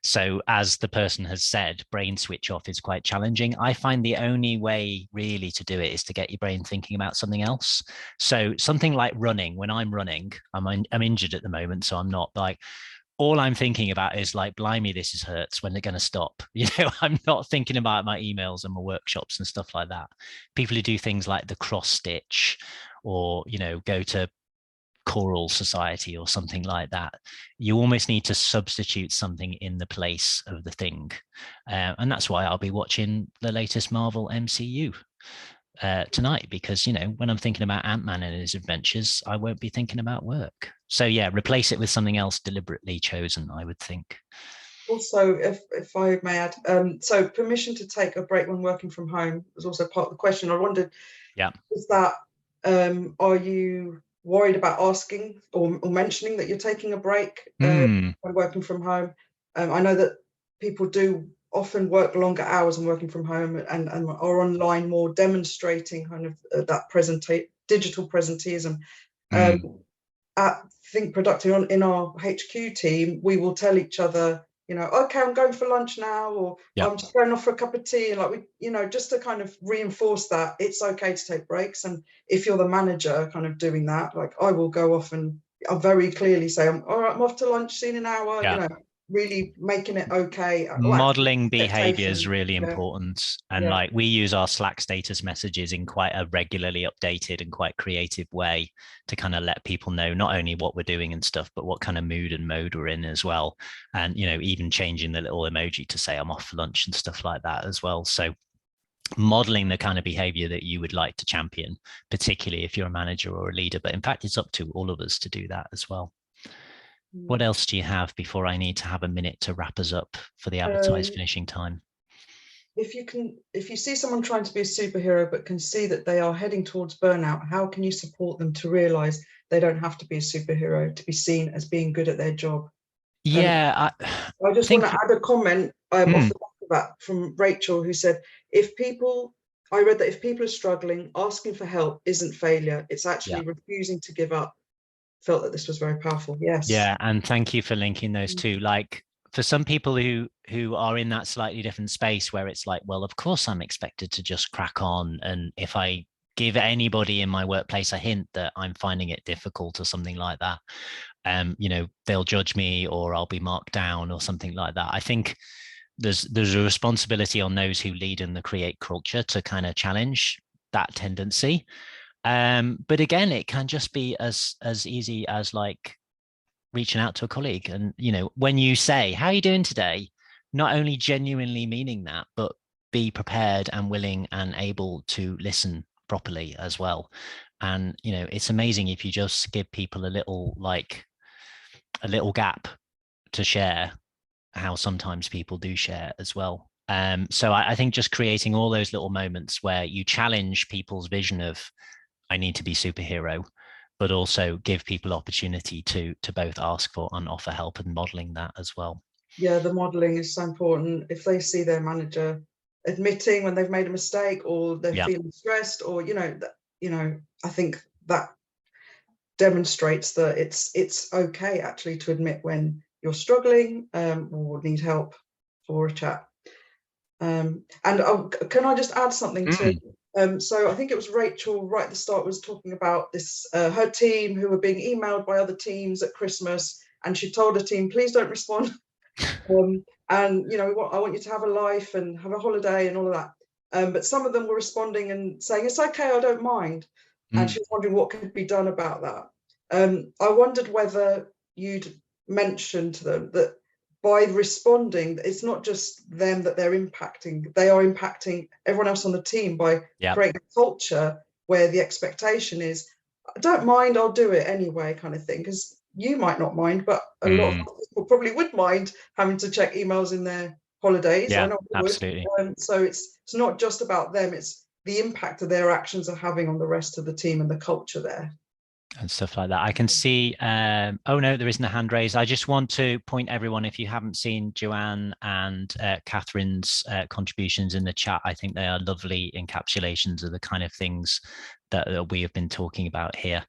So as the person has said, brain switch off is quite challenging. I find the only way really to do it is to get your brain thinking about something else. So something like running. When I'm running, I'm injured at the moment, so I'm not like, all I'm thinking about is like, blimey, this hurts. When they're going to stop? You know, I'm not thinking about my emails and my workshops and stuff like that. People who do things like the cross stitch, or, you know, go to choral society or something like that, you almost need to substitute something in the place of the thing. And that's why I'll be watching the latest Marvel MCU tonight, because, you know, when I'm thinking about Ant-Man and his adventures, I won't be thinking about work. So yeah, replace it with something else deliberately chosen, I would think. Also, if I may add, so permission to take a break when working from home was also part of the question. I wondered, is that, are you worried about asking or mentioning that you're taking a break when working from home? I know that people do often work longer hours and working from home and are online more, demonstrating kind of that digital presenteeism. At Think Productive in our HQ team, we will tell each other, you know, okay, I'm going for lunch now, or I'm just going off for a cup of tea, and like, we, you know, just to kind of reinforce that it's okay to take breaks. And if you're the manager kind of doing that, like, I will go off and I'll very clearly say, all right, I'm off to lunch, see you in an hour, you know, really making it okay. Modeling behavior is really Yeah. important. And Yeah. like we use our Slack status messages in quite a regularly updated and quite creative way to kind of let people know not only what we're doing and stuff, but what kind of mood and mode we're in as well. And, you know, even changing the little emoji to say I'm off for lunch and stuff like that as well. So modeling the kind of behavior that you would like to champion, particularly if you're a manager or a leader. But in fact, it's up to all of us to do that as well. What else do you have before I need to have a minute to wrap us up for the advertised finishing time? If you see someone trying to be a superhero but can see that they are heading towards burnout, how can you support them to realize they don't have to be a superhero to be seen as being good at their job? Yeah, I just want to add a comment off the back of that from Rachel, who said, I read that if people are struggling, asking for help isn't failure, it's actually refusing to give up. Felt that this was very powerful. Yes. Yeah, and thank you for linking those two. Like for some people who are in that slightly different space where it's like, well, of course I'm expected to just crack on, and if I give anybody in my workplace a hint that I'm finding it difficult or something like that, you know, they'll judge me or I'll be marked down or something like that. I think there's a responsibility on those who lead in the create culture to kind of challenge that tendency. But again, it can just be as easy as like reaching out to a colleague. And, you know, when you say, how are you doing today? Not only genuinely meaning that, but be prepared and willing and able to listen properly as well. And, you know, it's amazing if you just give people a little gap to share, how sometimes people do share as well. So I think just creating all those little moments where you challenge people's vision of, I need to be superhero, but also give people opportunity to both ask for and offer help, and modeling that as well. Yeah, the modeling is so important. If they see their manager admitting when they've made a mistake, or they're feeling stressed, or I think that demonstrates that it's okay actually to admit when you're struggling or need help for a chat. And can I just add something to? So I think it was Rachel right at the start was talking about this, her team who were being emailed by other teams at Christmas, and she told her team, please don't respond. And you know, I want you to have a life and have a holiday and all of that. But some of them were responding and saying, it's okay, I don't mind. And she was wondering what could be done about that. I wondered whether you'd mention to them that by responding, it's not just them that they're impacting, they are impacting everyone else on the team by creating a culture where the expectation is, I don't mind, I'll do it anyway, kind of thing. Because you might not mind, but a lot of people probably would mind having to check emails in their holidays. Yeah, I know I absolutely. would. So it's not just about them, it's the impact of their actions are having on the rest of the team and the culture there. And stuff like that. I can see, oh no, there isn't a hand raised. I just want to point everyone, if you haven't seen Joanne and Catherine's contributions in the chat, I think they are lovely encapsulations of the kind of things that we have been talking about here.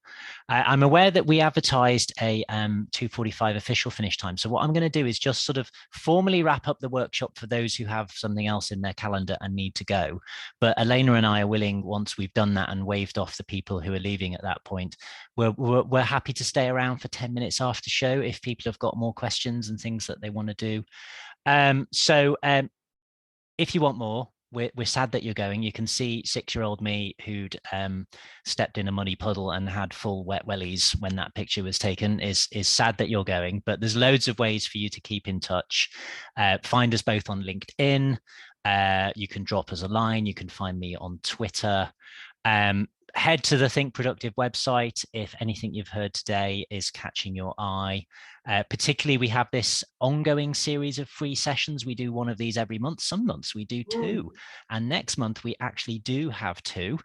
I'm aware that we advertised a 2:45 official finish time. So what I'm going to do is just sort of formally wrap up the workshop for those who have something else in their calendar and need to go. But Elena and I are willing, once we've done that and waved off the people who are leaving at that point, we're happy to stay around for 10 minutes after show if people have got more questions and things that they want to do. So if you want more, we're sad that you're going. You can see 6-year-old me who'd stepped in a muddy puddle and had full wet wellies when that picture was taken is sad that you're going, but there's loads of ways for you to keep in touch. Find us both on LinkedIn. You can drop us a line. You can find me on Twitter. Head to the Think Productive website if anything you've heard today is catching your eye. Particularly, we have this ongoing series of free sessions. We do one of these every month. Some months we do 2. And next month we actually do have 2.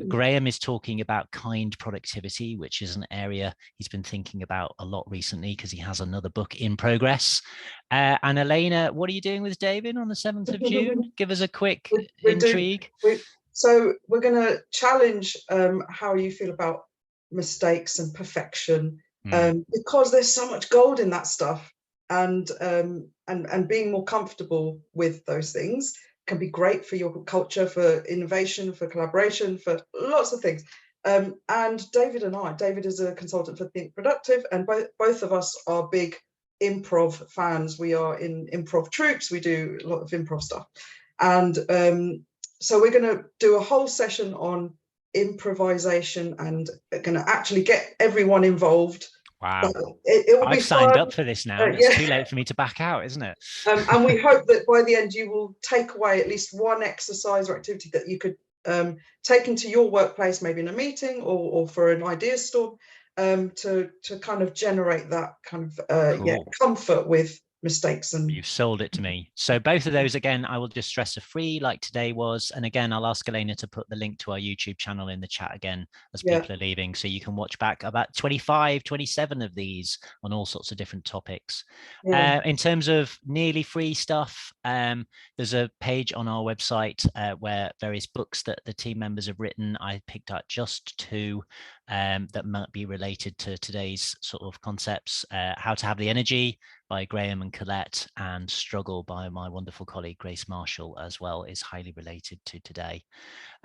Graham is talking about kind productivity, which is an area he's been thinking about a lot recently because he has another book in progress. And Elena, what are you doing with David on the 7th of June? Give us a quick intrigue. So we're going to challenge how you feel about mistakes and perfection, because there's so much gold in that stuff, and being more comfortable with those things can be great for your culture, for innovation, for collaboration, for lots of things. And David is a consultant for Think Productive, and both of us are big improv fans. We are in improv troops. We do a lot of improv stuff. And so we're going to do a whole session on improvisation and going to actually get everyone involved. Wow. It will I've be signed fun. up for this now. Yeah. It's too late for me to back out, isn't it? And we hope that by the end you will take away at least one exercise or activity that you could take into your workplace, maybe in a meeting or for an idea storm, to kind of generate that kind of Cool. comfort with mistakes. And you've sold it to me. So both of those, again, I will just stress, are free, like today was. And again, I'll ask Elena to put the link to our YouTube channel in the chat again as people are leaving, so you can watch back about 25, 27 of these on all sorts of different topics. In terms of nearly free stuff, there's a page on our website where various books that the team members have written. I picked out just 2 that might be related to today's sort of concepts. How to Have the Energy by Graham and Colette, and Struggle by my wonderful colleague Grace Marshall as well is highly related to today.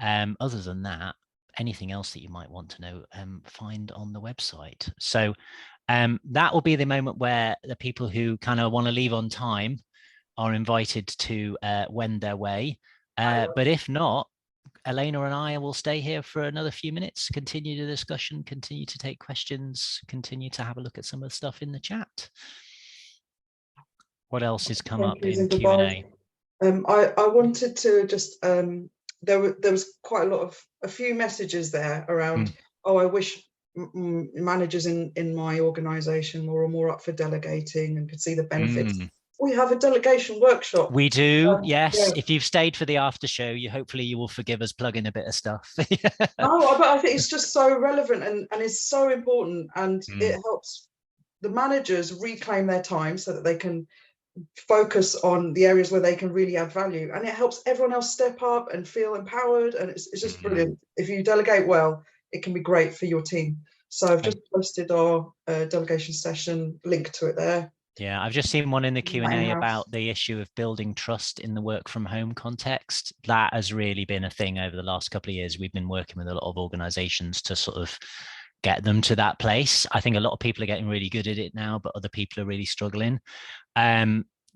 Other than that, anything else that you might want to know, find on the website. So that will be the moment where the people who kind of want to leave on time are invited to wend their way. But if not, Elena and I will stay here for another few minutes, continue the discussion, continue to take questions, continue to have a look at some of the stuff in the chat. What else has come up in Q&A? I wanted to just, there was quite a few messages there around, oh, I wish managers in my organisation were more up for delegating and could see the benefits. We have a delegation workshop. We do, yes. Yeah. If you've stayed for the after show, hopefully you will forgive us plugging a bit of stuff. No, but I think it's just so relevant and it's so important, and it helps the managers reclaim their time so that they can focus on the areas where they can really add value, and it helps everyone else step up and feel empowered, and it's just brilliant. If you delegate well, it can be great for your team. So I've just posted our delegation session link to it there. Yeah, I've just seen one in the Q&A about the issue of building trust in the work from home context. That has really been a thing over the last couple of years. We've been working with a lot of organizations to sort of get them to that place. I think a lot of people are getting really good at it now, but other people are really struggling.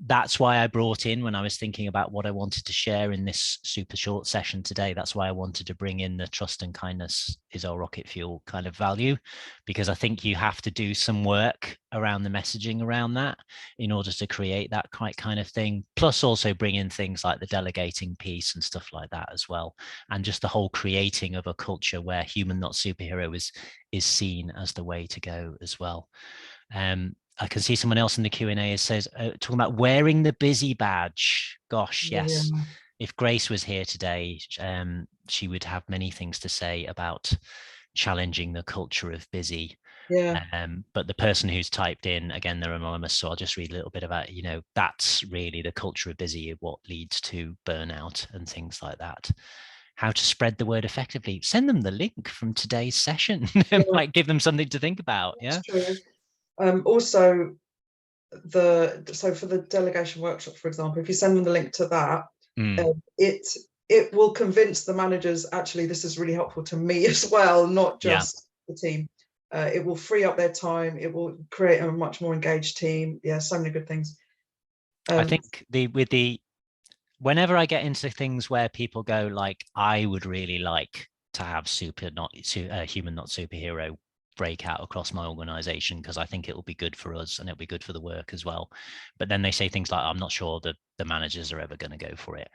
That's why I brought in, when I was thinking about what I wanted to share in this super short session today, that's why I wanted to bring in the trust and kindness is our rocket fuel kind of value, because I think you have to do some work around the messaging around that in order to create that kind of thing, plus also bring in things like the delegating piece and stuff like that as well, and just the whole creating of a culture where human not superhero is seen as the way to go as well. I can see someone else in the Q&A says, talking about wearing the busy badge. Gosh, yes. Yeah. If Grace was here today, she would have many things to say about challenging the culture of busy. Yeah. But the person who's typed in, again, they're anonymous, so I'll just read a little bit about, that's really the culture of busy, what leads to burnout and things like that. How to spread the word effectively. Send them the link from today's session. It might give them something to think about. That's true. Also, for the delegation workshop, for example, if you send them the link to that, it will convince the managers, actually, this is really helpful to me as well, not just the team. It will free up their time. It will create a much more engaged team. Yeah, so many good things. I think whenever I get into things where people go like, I would really like to have human not superhero breakout across my organization because I think it will be good for us and it'll be good for the work as well. But then they say things like, I'm not sure that the managers are ever going to go for it.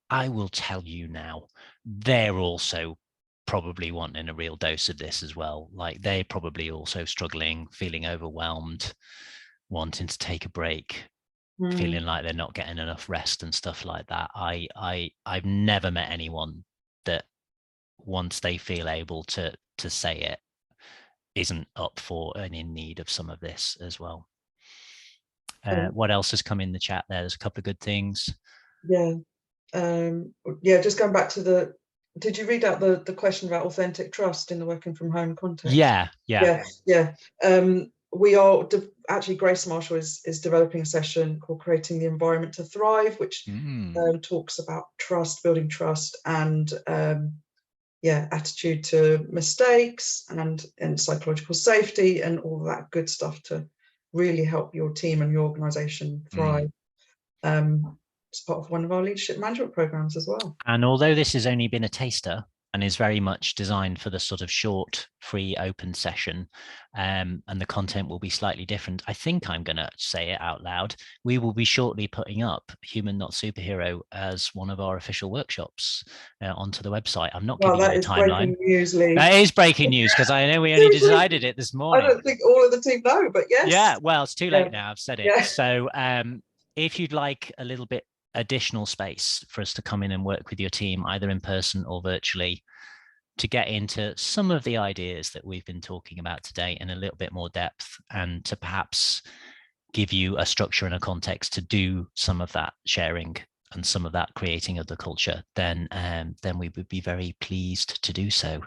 I will tell you now, they're also probably wanting a real dose of this as well. Like they're probably also struggling, feeling overwhelmed, wanting to take a break, feeling like they're not getting enough rest and stuff like that. I've never met anyone that once they feel able to say it isn't up for and in need of some of this as well. What else has come in the chat there? There's a couple of good things. Just going back to did you read out the question about authentic trust in the working from home context? Yeah. We are actually, Grace Marshall is developing a session called Creating the Environment to Thrive, which talks about trust, building trust, and attitude to mistakes and psychological safety and all that good stuff to really help your team and your organisation thrive. As part of one of our leadership management programs as well. And although this has only been a taster and is very much designed for the sort of short, free, open session, and the content will be slightly different, I think I'm going to say it out loud. We will be shortly putting up Human Not Superhero as one of our official workshops onto the website. I'm not giving you the timeline. Breaking news, Lee. That is breaking news, because I know we only decided it this morning. I don't think all of the team know, but yes. Yeah, well, it's too late now. I've said it. Yeah. So if you'd like a little bit additional space for us to come in and work with your team, either in person or virtually, to get into some of the ideas that we've been talking about today in a little bit more depth, and to perhaps give you a structure and a context to do some of that sharing and some of that creating of the culture, then we would be very pleased to do so.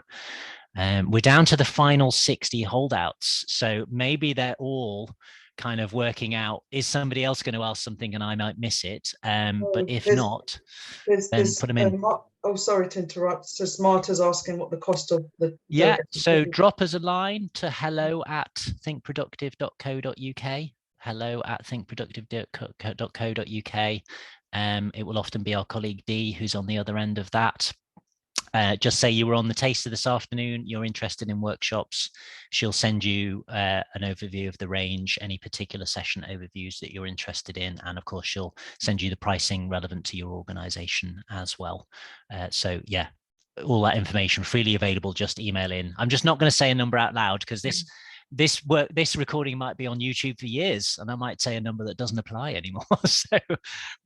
We're down to the final 60 holdouts, so maybe they're all kind of working out, is somebody else going to ask something and I might miss it? But if not, then put them in. Oh, sorry to interrupt. So Smarter's asking what the cost of the... Yeah, so drop us a line to hello@thinkproductive.co.uk, hello@thinkproductive.co.uk. It will often be our colleague Dee who's on the other end of that. Just say you were on the taster this afternoon, you're interested in workshops. She'll send you an overview of the range, any particular session overviews that you're interested in. And of course, she'll send you the pricing relevant to your organization as well. So yeah, all that information freely available, just email in. I'm just not going to say a number out loud, because this recording might be on YouTube for years, and I might say a number that doesn't apply anymore. So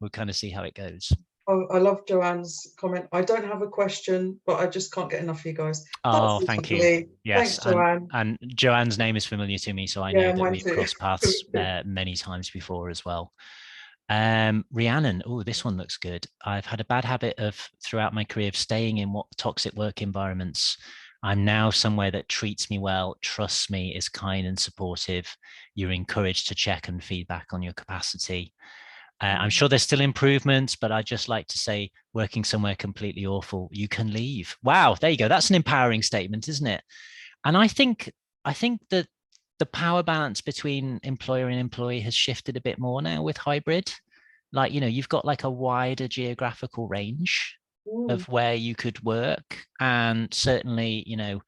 we'll kind of see how it goes. Oh, I love Joanne's comment. I don't have a question, but I just can't get enough of you guys. Oh, thank you. Yes, thanks, Joanne. And Joanne's name is familiar to me, so I know that we've crossed paths many times before as well. Rhiannon, oh, this one looks good. I've had a bad habit of throughout my career of staying in what toxic work environments. I'm now somewhere that treats me well, trusts me, is kind and supportive. You're encouraged to check and feedback on your capacity. I'm sure there's still improvements, but I'd just like to say, working somewhere completely awful, you can leave. Wow, there you go. That's an empowering statement, isn't it? And I think that the power balance between employer and employee has shifted a bit more now with hybrid. Like, you know, you've got like a wider geographical range of where you could work. And certainly, you know,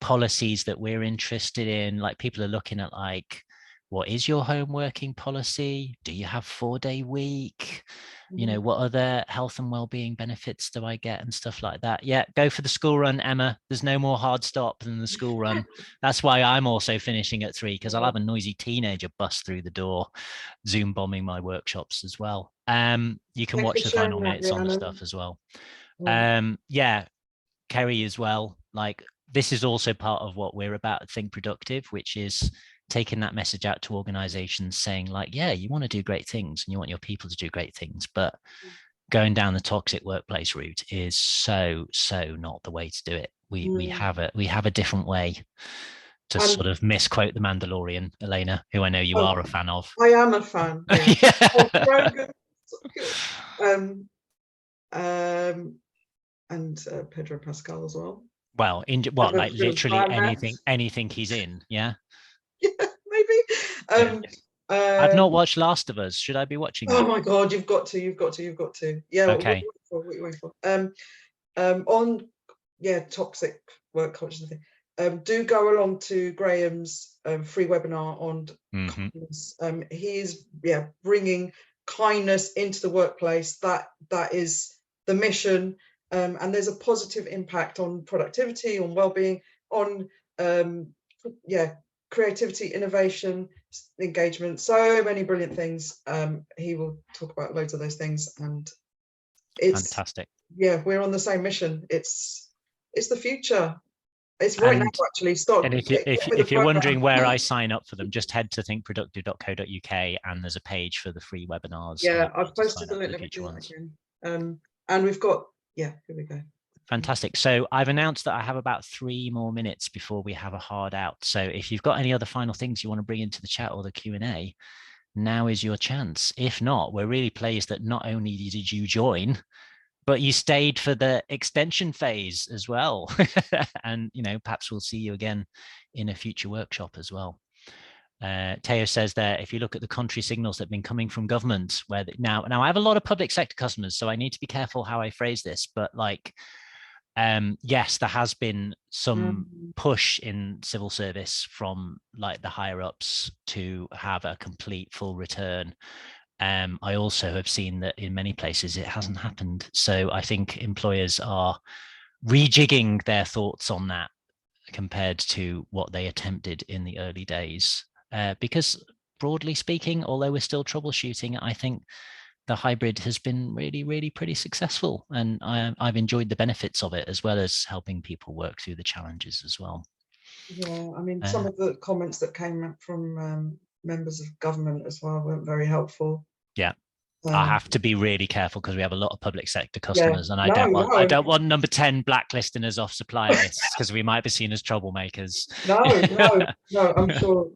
policies that we're interested in, like people are looking at like, what is your home working policy? Do you have 4-day week? You know, what other health and well-being benefits do I get and stuff like that? Yeah, go for the school run, Emma. There's no more hard stop than the school run. That's why I'm also finishing at 3, because I'll have a noisy teenager bust through the door, Zoom bombing my workshops as well. You can watch the final minutes on the stuff as well. Yeah, Kerry as well. Like, this is also part of what we're about at Think Productive, which is taking that message out to organizations saying like, yeah, you want to do great things and you want your people to do great things, but going down the toxic workplace route is so not the way to do it. We have a different way, to sort of misquote the Mandalorian, Elena, who I know you are a fan of. I am a fan. Yeah. And Pedro Pascal as well. Well, like literally anything he's in, yeah. Yeah, maybe. I've not watched Last of Us. Should I be watching that? Oh my God, you've got to. Yeah. Okay. What are you waiting for? On toxic work culture thing. Do go along to Graham's free webinar on kindness. He is bringing kindness into the workplace. That is the mission. And there's a positive impact on productivity, on well-being, on creativity, innovation, engagement, so many brilliant things. He will talk about loads of those things, and it's fantastic. Yeah, we're on the same mission. It's the future. It's right now, actually. And if you're wondering where I sign up for them, just head to thinkproductive.co.uk and there's a page for the free webinars. Yeah, I've posted the link again. And we've got, here we go. Fantastic. So I've announced that I have about 3 more minutes before we have a hard out. So if you've got any other final things you want to bring into the chat or the Q&A, now is your chance. If not, we're really pleased that not only did you join, but you stayed for the extension phase as well. And, you know, perhaps we'll see you again in a future workshop as well. Teo says there, if you look at the contrary signals that have been coming from government, where now I have a lot of public sector customers, so I need to be careful how I phrase this, but like, yes, there has been some push in civil service from like the higher ups to have a complete full return. I also have seen that in many places it hasn't happened. So I think employers are rejigging their thoughts on that compared to what they attempted in the early days. Because broadly speaking, although we're still troubleshooting, I think the hybrid has been really, really pretty successful. And I've enjoyed the benefits of it, as well as helping people work through the challenges as well. Yeah, I mean, some of the comments that came up from members of government as well weren't very helpful. Yeah. I have to be really careful because we have a lot of public sector customers, and I don't want number 10 blacklisting us off supplier lists because we might be seen as troublemakers. No, I'm sure.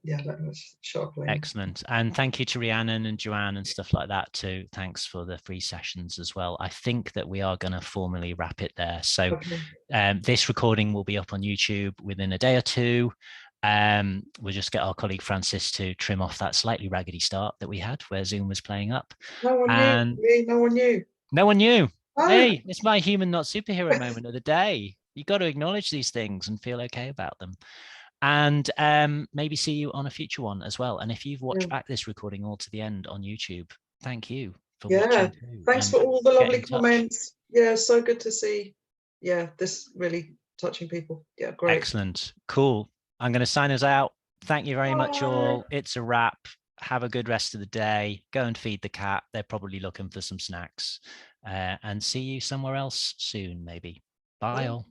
Yeah, that was sharply. Excellent. And thank you to Rhiannon and Joanne and stuff like that too. Thanks for the free sessions as well. I think that we are going to formally wrap it there. So this recording will be up on YouTube within a day or two. We'll just get our colleague Francis to trim off that slightly raggedy start that we had where Zoom was playing up. No one knew. Oh. Hey, it's my human, not superhero moment of the day. You got to acknowledge these things and feel okay about them. And maybe see you on a future one as well. And if you've watched back this recording all to the end on YouTube, thank you for watching too. Thanks for all the lovely comments. Yeah, so good to see. Yeah, this really touching people. Yeah, great. Excellent. Cool. I'm going to sign us out. Thank you very much all. It's a wrap. Have a good rest of the day. Go and feed the cat. They're probably looking for some snacks. And see you somewhere else soon, maybe. Bye all.